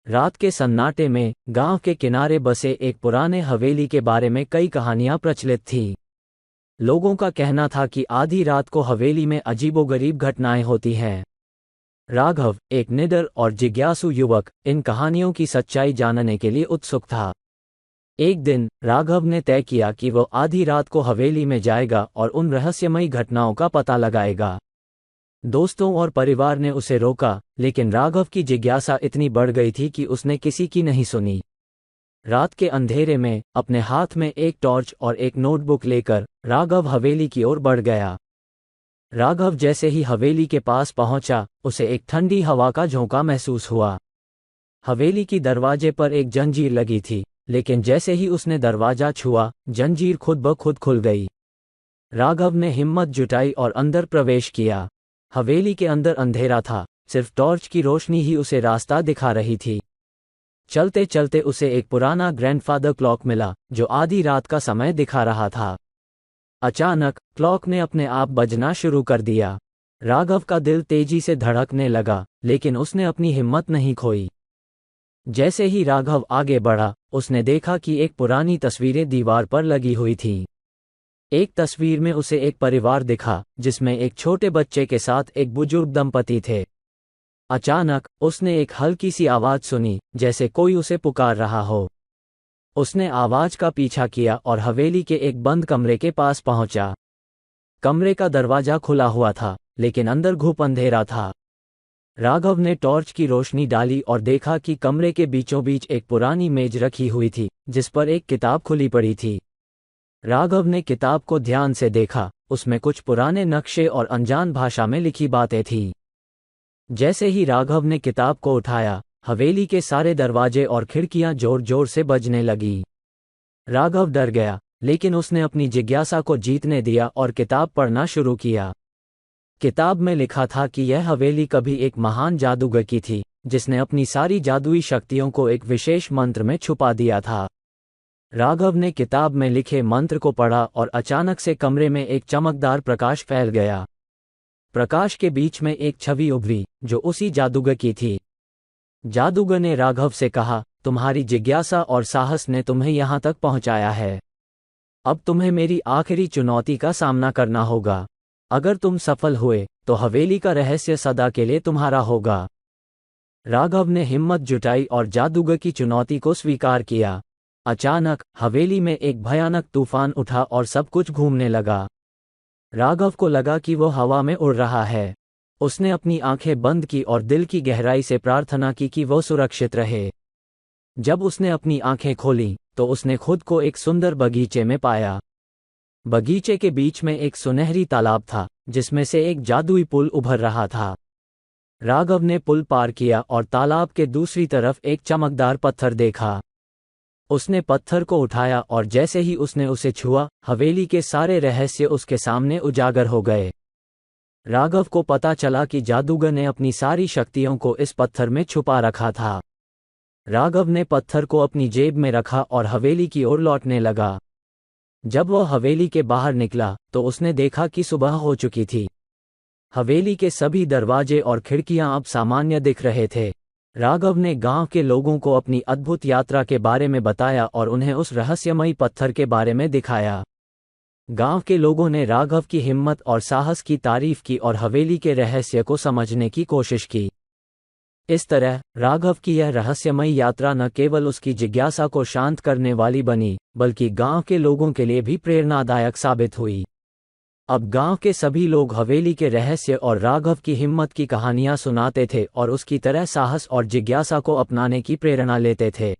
रात के सन्नाटे में गांव के किनारे बसे एक पुराने हवेली के बारे में कई कहानियां प्रचलित थीं। लोगों का कहना था कि आधी रात को हवेली में अजीबोगरीब घटनाएं होती हैं। राघव, एक निडर और जिज्ञासु युवक, इन कहानियों की सच्चाई जानने के लिए उत्सुक था। एक दिन राघव ने तय किया कि वह आधी रात को हवेली में जाएगा और उन रहस्यमयी घटनाओं का पता लगाएगा। दोस्तों और परिवार ने उसे रोका, लेकिन राघव की जिज्ञासा इतनी बढ़ गई थी कि उसने किसी की नहीं सुनी। रात के अंधेरे में अपने हाथ में एक टॉर्च और एक नोटबुक लेकर राघव हवेली की ओर बढ़ गया। राघव जैसे ही हवेली के पास पहुंचा, उसे एक ठंडी हवा का झोंका महसूस हुआ। हवेली की दरवाजे पर एक जंजीर लगी थी, लेकिन जैसे ही उसने दरवाजा छुआ, जंजीर खुद ब खुद खुल गई। राघव ने हिम्मत जुटाई और अंदर प्रवेश किया। हवेली के अंदर अंधेरा था, सिर्फ टॉर्च की रोशनी ही उसे रास्ता दिखा रही थी। चलते चलते उसे एक पुराना ग्रैंडफादर क्लॉक मिला, जो आधी रात का समय दिखा रहा था। अचानक क्लॉक ने अपने आप बजना शुरू कर दिया। राघव का दिल तेजी से धड़कने लगा, लेकिन उसने अपनी हिम्मत नहीं खोई। जैसे ही राघव आगे बढ़ा, उसने देखा कि एक पुरानी तस्वीरें दीवार पर लगी हुई थीं। एक तस्वीर में उसे एक परिवार दिखा, जिसमें एक छोटे बच्चे के साथ एक बुजुर्ग दंपति थे। अचानक उसने एक हल्की सी आवाज सुनी, जैसे कोई उसे पुकार रहा हो। उसने आवाज का पीछा किया और हवेली के एक बंद कमरे के पास पहुंचा। कमरे का दरवाजा खुला हुआ था, लेकिन अंदर घुप अंधेरा था। राघव ने टॉर्च की रोशनी डाली और देखा कि कमरे के बीचों बीच एक पुरानी मेज रखी हुई थी, जिस पर एक किताब खुली पड़ी थी। राघव ने किताब को ध्यान से देखा, उसमें कुछ पुराने नक्शे और अनजान भाषा में लिखी बातें थीं। जैसे ही राघव ने किताब को उठाया, हवेली के सारे दरवाजे और खिड़कियां जोर जोर से बजने लगीं। राघव डर गया, लेकिन उसने अपनी जिज्ञासा को जीतने दिया और किताब पढ़ना शुरू किया। किताब में लिखा था कि यह हवेली कभी एक महान जादूगर की थी, जिसने अपनी सारी जादुई शक्तियों को एक विशेष मंत्र में छुपा दिया था। राघव ने किताब में लिखे मंत्र को पढ़ा और अचानक से कमरे में एक चमकदार प्रकाश फैल गया। प्रकाश के बीच में एक छवि उभरी, जो उसी जादूगर की थी। जादूगर ने राघव से कहा, तुम्हारी जिज्ञासा और साहस ने तुम्हें यहां तक पहुंचाया है। अब तुम्हें मेरी आखिरी चुनौती का सामना करना होगा। अगर तुम सफल हुए, तो हवेली का रहस्य सदा के लिए तुम्हारा होगा। राघव ने हिम्मत जुटाई और जादूगर की चुनौती को स्वीकार किया। अचानक हवेली में एक भयानक तूफान उठा और सब कुछ घूमने लगा। राघव को लगा कि वो हवा में उड़ रहा है। उसने अपनी आंखें बंद की और दिल की गहराई से प्रार्थना की कि वो सुरक्षित रहे। जब उसने अपनी आंखें खोलीं, तो उसने खुद को एक सुंदर बगीचे में पाया। बगीचे के बीच में एक सुनहरी तालाब था, जिसमें से एक जादुई पुल उभर रहा था। राघव ने पुल पार किया और तालाब के दूसरी तरफ एक चमकदार पत्थर देखा। उसने पत्थर को उठाया और जैसे ही उसने उसे छुआ, हवेली के सारे रहस्य उसके सामने उजागर हो गए। राघव को पता चला कि जादूगर ने अपनी सारी शक्तियों को इस पत्थर में छुपा रखा था। राघव ने पत्थर को अपनी जेब में रखा और हवेली की ओर लौटने लगा। जब वह हवेली के बाहर निकला, तो उसने देखा कि सुबह हो चुकी थी। हवेली के सभी दरवाजे और खिड़कियां अब सामान्य दिख रहे थे। राघव ने गांव के लोगों को अपनी अद्भुत यात्रा के बारे में बताया और उन्हें उस रहस्यमयी पत्थर के बारे में दिखाया। गांव के लोगों ने राघव की हिम्मत और साहस की तारीफ की और हवेली के रहस्य को समझने की कोशिश की। इस तरह राघव की यह रहस्यमयी यात्रा न केवल उसकी जिज्ञासा को शांत करने वाली बनी, बल्कि गांव के लोगों के लिए भी प्रेरणादायक साबित हुई। अब गांव के सभी लोग हवेली के रहस्य और राघव की हिम्मत की कहानियां सुनाते थे और उसकी तरह साहस और जिज्ञासा को अपनाने की प्रेरणा लेते थे।